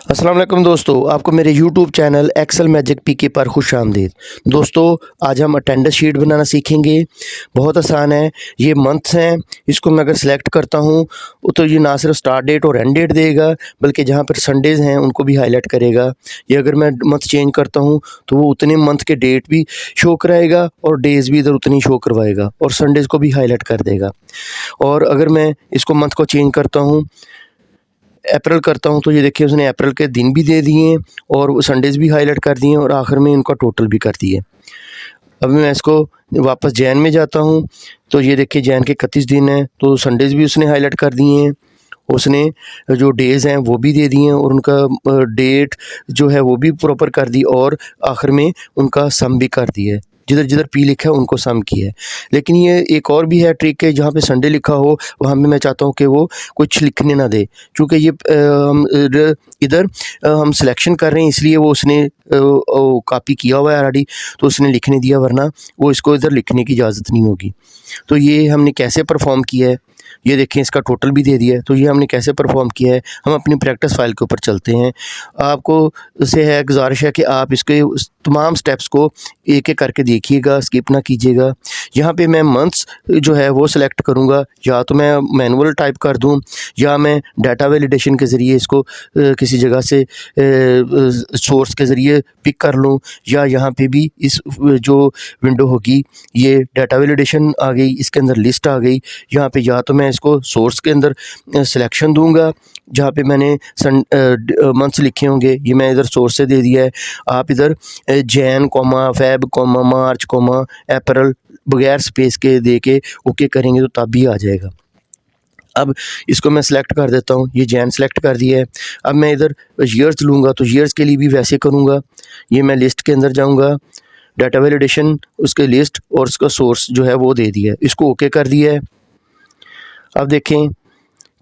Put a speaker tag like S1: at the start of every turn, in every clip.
S1: अस्सलाम वालेकुम दोस्तों, आपको मेरे यूट्यूब चैनल एक्सेल मैजिक पीके पर खुश आमदीद। दोस्तों, आज हम अटेंडेंस शीट बनाना सीखेंगे। बहुत आसान है। ये मंथ्स हैं, इसको मैं अगर सेलेक्ट करता हूँ तो ये ना सिर्फ स्टार्ट डेट और एंड डेट देगा, बल्कि जहाँ पर संडेज़ हैं उनको भी हाईलाइट करेगा। ये अगर मैं मंथ चेंज करता हूँ तो वो उतने मंथ के डेट भी शो कराएगा और डेज़ भी इधर उतनी शो करवाएगा और संडेज़ को भी हाईलाइट कर देगा। और अगर मैं इसको मंथ को चेंज करता हूँ, अप्रैल करता हूँ, तो ये देखिए उसने अप्रैल के दिन भी दे दिए और संडेज़ भी हाईलाइट कर दिए और आखिर में इनका टोटल भी कर दिए। अब मैं इसको वापस जैन में जाता हूँ, तो ये देखिए जैन के 31 दिन हैं, तो संडेज़ भी उसने हाईलाइट कर दिए हैं। उसने जो डेज़ हैं वो भी दे दिए हैं और उनका डेट जो है वो भी प्रॉपर कर दी और आखिर में उनका सम भी कर दिया है। जिधर जिधर पी लिखा है उनको सम किया है। लेकिन ये एक और भी है ट्रिक है, जहाँ पे संडे लिखा हो वहाँ पे मैं चाहता हूँ कि वो कुछ लिखने ना दे, क्योंकि ये इधर हम सिलेक्शन कर रहे हैं, इसलिए वो उसने कॉपी किया हुआ है ऑलरेडी, तो उसने लिखने दिया, वरना वो इसको इधर लिखने की इजाज़त नहीं होगी। तो ये हमने कैसे परफॉर्म किया है, ये देखें, इसका टोटल भी दे दिया है। तो ये हमने कैसे परफॉर्म किया है, हम अपनी प्रैक्टिस फाइल के ऊपर चलते हैं। आपको से है गुजारिश है कि आप इसके तमाम स्टेप्स को एक एक करके देखिएगा, स्किप ना कीजिएगा। यहाँ पे मैं मंथ्स जो है वो सिलेक्ट करूँगा, या तो मैं मैनुअल टाइप कर दूँ या मैं डाटा वैलिडेशन के ज़रिए इसको किसी जगह से सोर्स के ज़रिए पिक कर लूँ, या यहाँ पे भी इस जो विंडो होगी ये डाटा वैलिडेशन आ गई, इसके अंदर लिस्ट आ गई। यहाँ पे या तो मैं इसको सोर्स के अंदर सिलेक्शन दूंगा, जहाँ पे मैंने मंथ्स लिखे होंगे, ये मैं इधर सोर्स से दे दिया है। आप इधर जैन कॉमा फेब कॉमा मार्च कॉमा अप्रैल बगैर स्पेस के दे के ओके करेंगे तो तब भी आ जाएगा। अब इसको मैं सिलेक्ट कर देता हूँ, ये जैन सेलेक्ट कर दिया है। अब मैं इधर ईयर्स लूँगा, तो ईयर्स के लिए भी वैसे करूँगा। ये मैं लिस्ट के अंदर जाऊँगा, डाटा वैलिडेशन, उसके लिस्ट और उसका सोर्स जो है वो दे दिया है, इसको ओके कर दिया है। अब देखें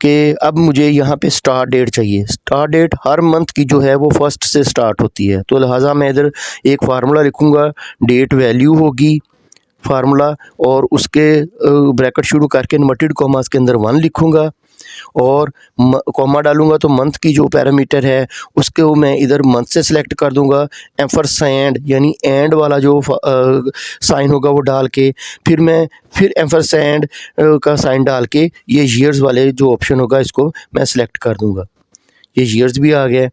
S1: कि अब मुझे यहाँ पे स्टार्ट डेट चाहिए। स्टार्ट डेट हर मंथ की जो है वो फर्स्ट से स्टार्ट होती है, तो लिहाजा मैं इधर एक फार्मूला लिखूँगा, डेट वैल्यू होगी फार्मूला, और उसके ब्रैकेट शुरू करके इन्वर्टेड कॉमास के अंदर 1 लिखूँगा और कॉमा डालूँगा, तो मंथ की जो पैरामीटर है उसको मैं इधर मंथ से सिलेक्ट कर दूँगा। एम्परसैंड यानी एंड वाला जो साइन होगा वो डाल के फिर एम्परसैंड का साइन डाल के ये ईयर्स वाले जो ऑप्शन होगा इसको मैं सिलेक्ट कर दूँगा। ये ईयर्स भी आ गया।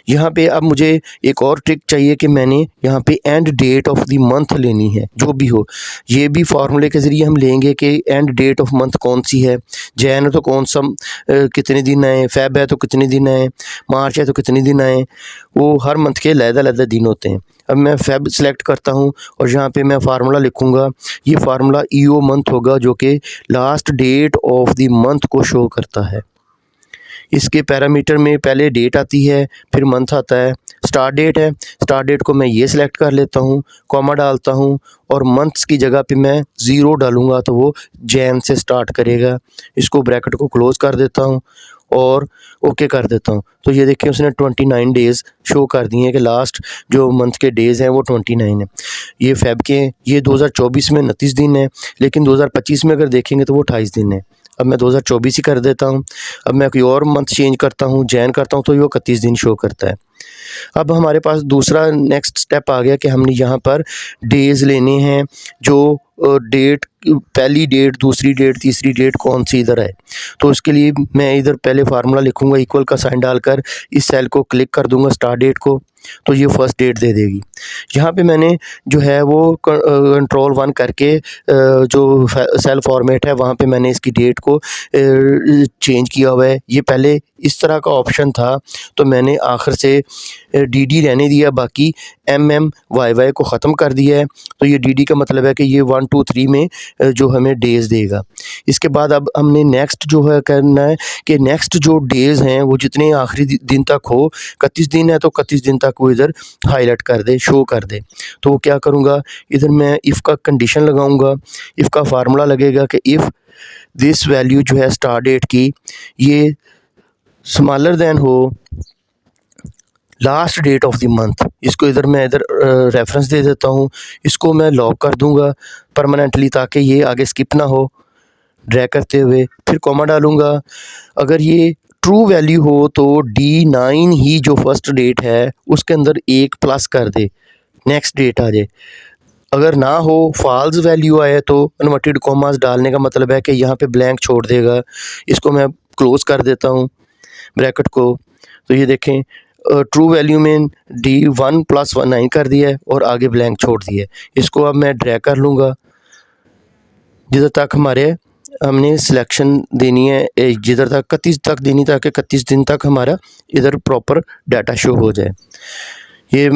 S1: यहाँ पे अब मुझे एक और ट्रिक चाहिए कि मैंने यहाँ पे end date of the month लेनी है, जो भी हो। ये भी फार्मूले के ज़रिए हम लेंगे कि एंड डेट ऑफ मंथ कौन सी है। जैन है तो कौन सा कितने दिन आए, फेब है तो कितने दिन आए, मार्च है तो कितने दिन आए, वो हर मंथ के अलग-अलग दिन होते हैं। अब मैं फेब सेलेक्ट करता हूँ और यहाँ पे मैं फार्मूला लिखूँगा। ये फार्मूला ईओ मंथ होगा, जो कि last date of the month को शो करता है। इसके पैरामीटर में पहले डेट आती है, फिर मंथ आता है। स्टार्ट डेट है, स्टार्ट डेट को मैं ये सिलेक्ट कर लेता हूँ, कॉमा डालता हूँ और मंथ्स की जगह पे मैं 0 डालूँगा तो वो जैन से स्टार्ट करेगा। इसको ब्रैकेट को क्लोज़ कर देता हूँ और ओके कर देता हूँ। तो ये देखिए उसने 29 डेज़ शो कर दिए हैं कि लास्ट जो मंथ के डेज़ हैं वो 29 हैं। ये फेब के हैं, ये 2024 में 29 दिन है, लेकिन 2025 में अगर देखेंगे तो वो 28 दिन है। अब मैं 2024 ही कर देता हूँ। अब मैं कोई और मंथ चेंज करता हूँ, जैन करता हूँ, तो वो 31 दिन शो करता है। अब हमारे पास दूसरा नेक्स्ट स्टेप आ गया कि हमने यहाँ पर डेज़ लेने हैं, जो डेट, पहली डेट, दूसरी डेट, तीसरी डेट कौन सी इधर है। तो उसके लिए मैं इधर पहले फार्मूला लिखूँगा, इक्वल का साइन डालकर इस सेल को क्लिक कर दूँगा स्टार्ट डेट को, तो ये फर्स्ट डेट दे देगी। यहाँ पे मैंने जो है वो कंट्रोल 1 करके जो सेल फॉर्मेट है वहाँ पे मैंने इसकी डेट को चेंज किया हुआ है। ये पहले इस तरह का ऑप्शन था, तो मैंने आखिर से डी रहने दिया, बाकी वाई को ख़त्म कर दिया है। तो ये डी का मतलब है कि ये 1 2 3 में जो हमें डेज़ देगा। इसके बाद अब हमने नेक्स्ट जो है करना है कि नेक्स्ट जो डेज़ हैं वो जितने आखिरी दिन तक हो, 31 दिन है तो 31 दिन तक वो इधर हाईलाइट कर दे, शो कर दे। तो वो क्या करूँगा, इधर मैं इफ़ का कंडीशन लगाऊँगा। इफ़ का फार्मूला लगेगा कि इफ़ दिस वैल्यू जो है स्टार्ट डेट की ये स्मॉलर देन हो last date of the month, इसको इधर मैं रेफरेंस दे देता हूँ। इसको मैं लॉक कर दूँगा परमानेंटली, ताकि ये आगे स्किप ना हो ड्रैग करते हुए। फिर कॉमा डालूँगा। अगर ये ट्रू वैल्यू हो तो D9 ही जो फर्स्ट डेट है उसके अंदर एक प्लस कर दे, नेक्स्ट डेट आ जाए। अगर ना हो, फॉल्स वैल्यू आए तो इन्वर्टेड कॉमास डालने का मतलब है कि यहाँ पे ब्लैंक छोड़ देगा। इसको मैं क्लोज़ कर देता हूँ ब्रैकेट को। तो ये देखें ट्रू वैल्यू में D1 + 1 9 कर दिया है और आगे ब्लैंक छोड़ दिया है। इसको अब मैं ड्रैग कर लूँगा जिधर तक हमने सिलेक्शन देनी है, जिधर तक 31 तक देनी, ताकि 31 दिन तक हमारा इधर प्रॉपर डाटा शो हो जाए। ये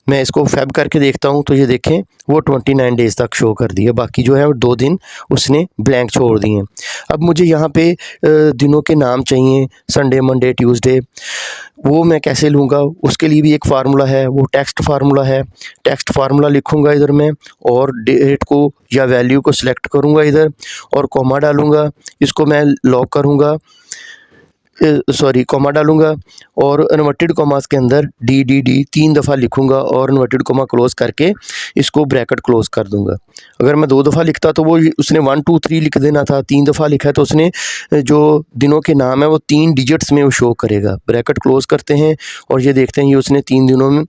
S1: मैं इसको फैब करके देखता हूँ तो ये देखें वो 29 डेज़ तक शो कर दिया, बाकी जो है वो 2 दिन उसने ब्लैंक छोड़ दिए। अब मुझे यहाँ पे दिनों के नाम चाहिए, संडे, मंडे, ट्यूसडे। वो मैं कैसे लूँगा, उसके लिए भी एक फार्मूला है, वो टेक्स्ट फार्मूला है। टेक्स्ट फार्मूला लिखूँगा इधर मैं और डेट को या वैल्यू को सिलेक्ट करूँगा इधर और कॉमा डालूँगा। इसको मैं लॉक करूँगा, कॉमा डालूँगा और इन्वर्टेड कॉमास के अंदर डी 3 दफ़ा लिखूँगा और इन्वर्टेड कॉमा क्लोज़ करके इसको ब्रैकेट क्लोज़ कर दूँगा। अगर मैं 2 दफ़ा लिखता तो वो उसने 1 2 3 लिख देना था, 3 दफ़ा लिखा है तो उसने जो दिनों के नाम है वो 3 डिजिट्स में वो शो करेगा। ब्रैकेट क्लोज़ करते हैं और ये देखते हैं ये उसने 3 दिनों में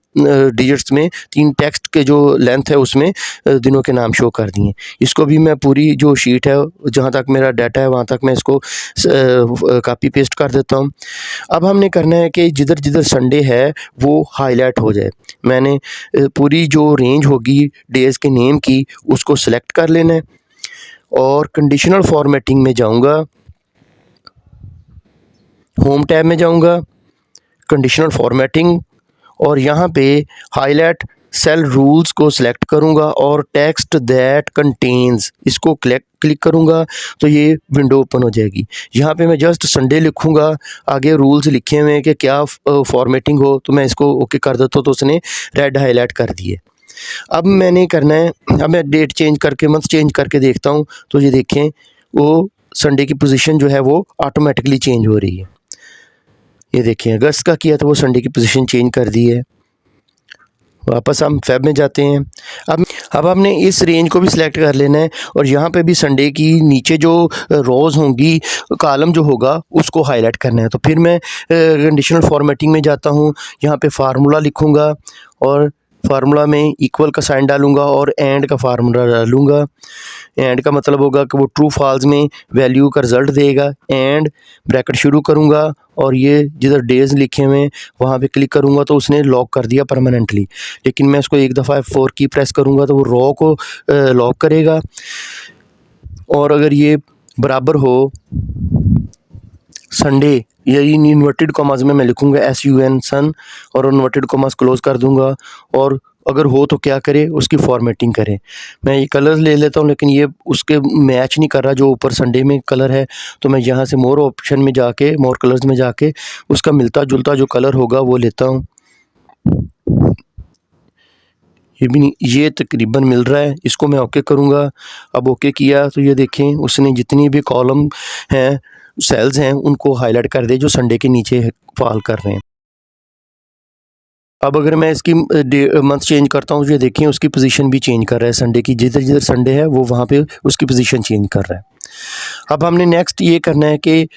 S1: डिजिट्स में 3 टेक्स्ट के जो लेंथ है उसमें दिनों के नाम शो कर दिए। इसको भी मैं पूरी जो शीट है जहाँ तक मेरा डाटा है वहाँ तक मैं इसको कॉपी पेस्ट कर देता हूँ। अब हमने करना है कि जिधर जिधर संडे है वो हाईलाइट हो जाए। मैंने पूरी जो रेंज होगी डेज़ के नेम की उसको सिलेक्ट कर लेना है और कंडीशनल फॉर्मेटिंग में जाऊँगा, होम टैब में जाऊँगा, कंडीशनल फॉर्मेटिंग और यहाँ पे हाईलाइट सेल रूल्स को सिलेक्ट करूँगा और टेक्स्ट दैट कंटेन्स इसको क्लिक करूँगा तो ये विंडो ओपन हो जाएगी। यहाँ पे मैं जस्ट संडे लिखूँगा, आगे रूल्स लिखे हुए हैं कि क्या फॉर्मेटिंग हो, तो मैं इसको ओके कर देता हूँ तो उसने रेड हाईलाइट कर दिए। अब मैंने करना है, अब मैं डेट चेंज करके मंथ चेंज करके देखता हूँ तो ये देखें वो संडे की पोजीशन जो है वो ऑटोमेटिकली चेंज हो रही है। ये देखें अगस्त का किया तो वो संडे की पोजीशन चेंज कर दी है। वापस हम फैब में जाते हैं। अब हमने इस रेंज को भी सिलेक्ट कर लेना है और यहाँ पे भी संडे की नीचे जो रोज़ होंगी, कॉलम जो होगा उसको हाईलाइट करना है। तो फिर मैं कंडीशनल फॉर्मेटिंग में जाता हूँ, यहाँ पे फार्मूला लिखूँगा और फार्मूला में इक्वल का साइन डालूँगा और एंड का फार्मूला डालूँगा। एंड का मतलब होगा कि वो ट्रू फॉल्स में वैल्यू का रिज़ल्ट देगा। एंड ब्रैकेट शुरू करूँगा और ये जिधर डेज़ लिखे हुए हैं वहाँ पे क्लिक करूँगा तो उसने लॉक कर दिया परमानेंटली। लेकिन मैं इसको एक दफ़ा F4 की प्रेस करूँगा तो वो रो को लॉक करेगा। और अगर ये बराबर हो संडे, यही इन्वर्टेड कॉमास में मैं लिखूँगा SUN सन और इन्वर्टेड कॉमास क्लोज़ कर दूँगा और अगर हो तो क्या करें, उसकी फॉर्मेटिंग करें। मैं ये कलर ले लेता हूँ लेकिन ये उसके मैच नहीं कर रहा जो ऊपर संडे में कलर है, तो मैं यहाँ से मोर ऑप्शन में जाके, मोर कलर्स में जाके उसका मिलता जुलता जो कलर होगा वो लेता हूँ। ये भी नहीं, ये तकरीबन मिल रहा है, इसको मैं ओके करूँगा। अब ओके किया तो ये देखें उसने जितनी भी कॉलम हैं, सेल्स हैं, उनको हाईलाइट कर दे जो संडे के नीचे फॉल कर रहे हैं। अब अगर मैं इसकी मंथ चेंज करता हूँ, ये देखें उसकी पोजीशन भी चेंज कर रहा है संडे की, जिधर जिधर संडे है वो वहाँ पे उसकी पोजीशन चेंज कर रहा है। अब हमने नेक्स्ट ये करना है कि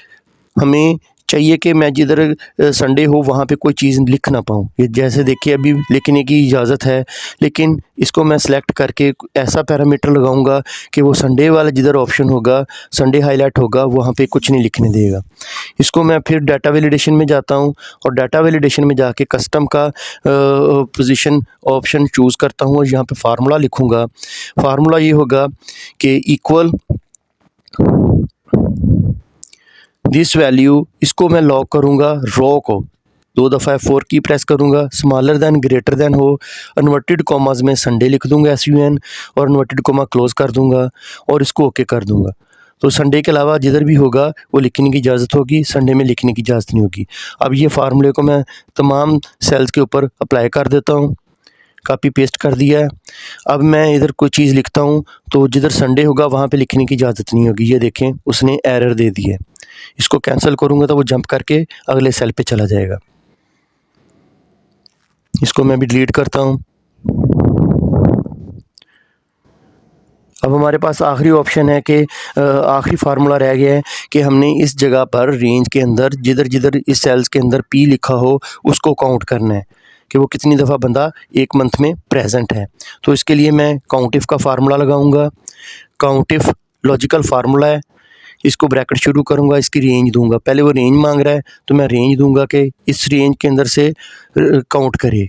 S1: हमें चाहिए कि मैं जिधर संडे हो वहाँ पे कोई चीज़ लिख ना पाऊँ। ये जैसे देखिए अभी लिखने की इजाज़त है, लेकिन इसको मैं सेलेक्ट करके ऐसा पैरामीटर लगाऊंगा कि वो संडे वाला जिधर ऑप्शन होगा, संडे हाईलाइट होगा, वहाँ पे कुछ नहीं लिखने देगा। इसको मैं फिर डाटा वैलिडेशन में जाता हूँ और डाटा वैलिडेशन में जाके कस्टम का पोजीशन ऑप्शन चूज़ करता हूँ और यहाँ पे फार्मूला लिखूँगा। फार्मूला ये होगा कि इक्वल दिस वैल्यू, इसको मैं लॉक करूँगा रो को, 2 दफ़ा F4 की प्रेस करूँगा, स्मॉलर दैन ग्रेटर दैन हो, इन्वर्टेड कॉमास में संडे लिख दूँगा SUN और इन्वर्टेड कॉमा क्लोज़ कर दूँगा और इसको ओके कर दूँगा। तो संडे के अलावा जिधर भी होगा वो लिखने की इजाज़त होगी, संडे में लिखने की इजाज़त नहीं होगी। अब ये फार्मूले को मैं तमाम सेल्स के ऊपर अप्लाई कर देता हूँ, कॉपी पेस्ट कर दिया है। अब मैं इधर कोई चीज़ लिखता हूँ तो जिधर संडे होगा वहाँ पे लिखने की इजाज़त नहीं होगी। ये देखें उसने एरर दे दी है। इसको कैंसिल करूँगा तो वो जंप करके अगले सेल पे चला जाएगा। इसको मैं भी डिलीट करता हूँ। अब हमारे पास आखिरी ऑप्शन है कि आखिरी फार्मूला रह गया है कि हमने इस जगह पर रेंज के अंदर जिधर जिधर इस सेल्स के अंदर पी लिखा हो उसको काउंट करना है कि वो कितनी दफ़ा बंदा एक मंथ में प्रेजेंट है। तो इसके लिए मैं काउंट इफ का फार्मूला लगाऊंगा। काउंट इफ लॉजिकल फार्मूला है, इसको ब्रैकेट शुरू करूंगा, इसकी रेंज दूंगा। पहले वो रेंज मांग रहा है तो मैं रेंज दूंगा कि इस रेंज के अंदर से काउंट करे।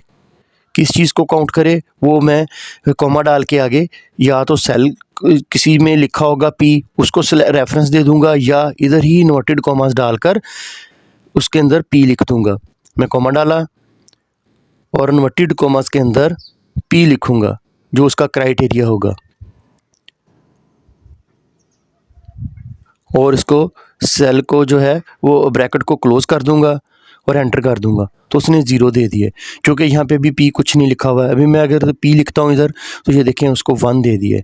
S1: किस चीज़ को काउंट करे वो मैं कॉमा डाल के आगे या तो सेल किसी में लिखा होगा पी उसको रेफरेंस दे दूंगा या इधर ही इन्वर्टेड कॉमास डालकर उसके अंदर पी लिख दूंगा। मैं कॉमा डाला और इन्वर्टेड कॉमास के अंदर पी लिखूंगा जो उसका क्राइटेरिया होगा और इसको सेल को जो है वो ब्रैकेट को क्लोज़ कर दूंगा और एंटर कर दूंगा तो उसने ज़ीरो दे दिए क्योंकि यहाँ पे भी पी कुछ नहीं लिखा हुआ है। अभी मैं अगर पी लिखता हूँ इधर तो ये देखें उसको 1 दे दिए।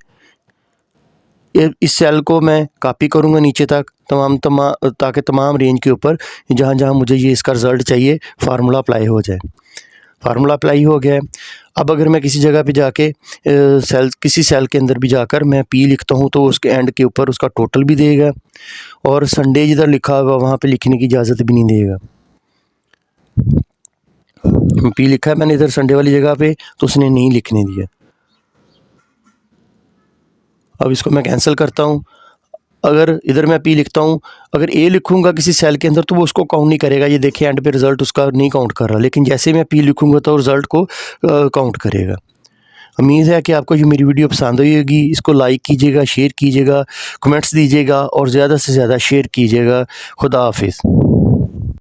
S1: इस सेल को मैं कॉपी करूँगा नीचे तक ताकि तमाम रेंज के ऊपर जहाँ जहाँ मुझे ये इसका रिज़ल्ट चाहिए फार्मूला अप्लाई हो जाए। फार्मूला अप्लाई हो गया है। अब अगर मैं किसी जगह पे जाके किसी सेल के अंदर भी जाकर मैं पी लिखता हूँ तो उसके एंड के ऊपर उसका टोटल भी देगा और संडे जिधर लिखा हुआ वहाँ पे लिखने की इजाज़त भी नहीं देगा। पी लिखा है मैंने इधर संडे वाली जगह पे तो उसने नहीं लिखने दिया। अब इसको मैं कैंसिल करता हूँ। अगर इधर मैं पी लिखता हूँ, अगर ए लिखूँगा किसी सेल के अंदर तो वो उसको काउंट नहीं करेगा। ये देखिए एंड पे रिज़ल्ट उसका नहीं काउंट कर रहा, लेकिन जैसे मैं पी लिखूँगा तो रिज़ल्ट को काउंट करेगा। उम्मीद है कि आपको ये मेरी वीडियो पसंद आई होगी। इसको लाइक कीजिएगा, शेयर कीजिएगा, कमेंट्स दीजिएगा और ज़्यादा से ज़्यादा शेयर कीजिएगा। खुदा हाफिज़।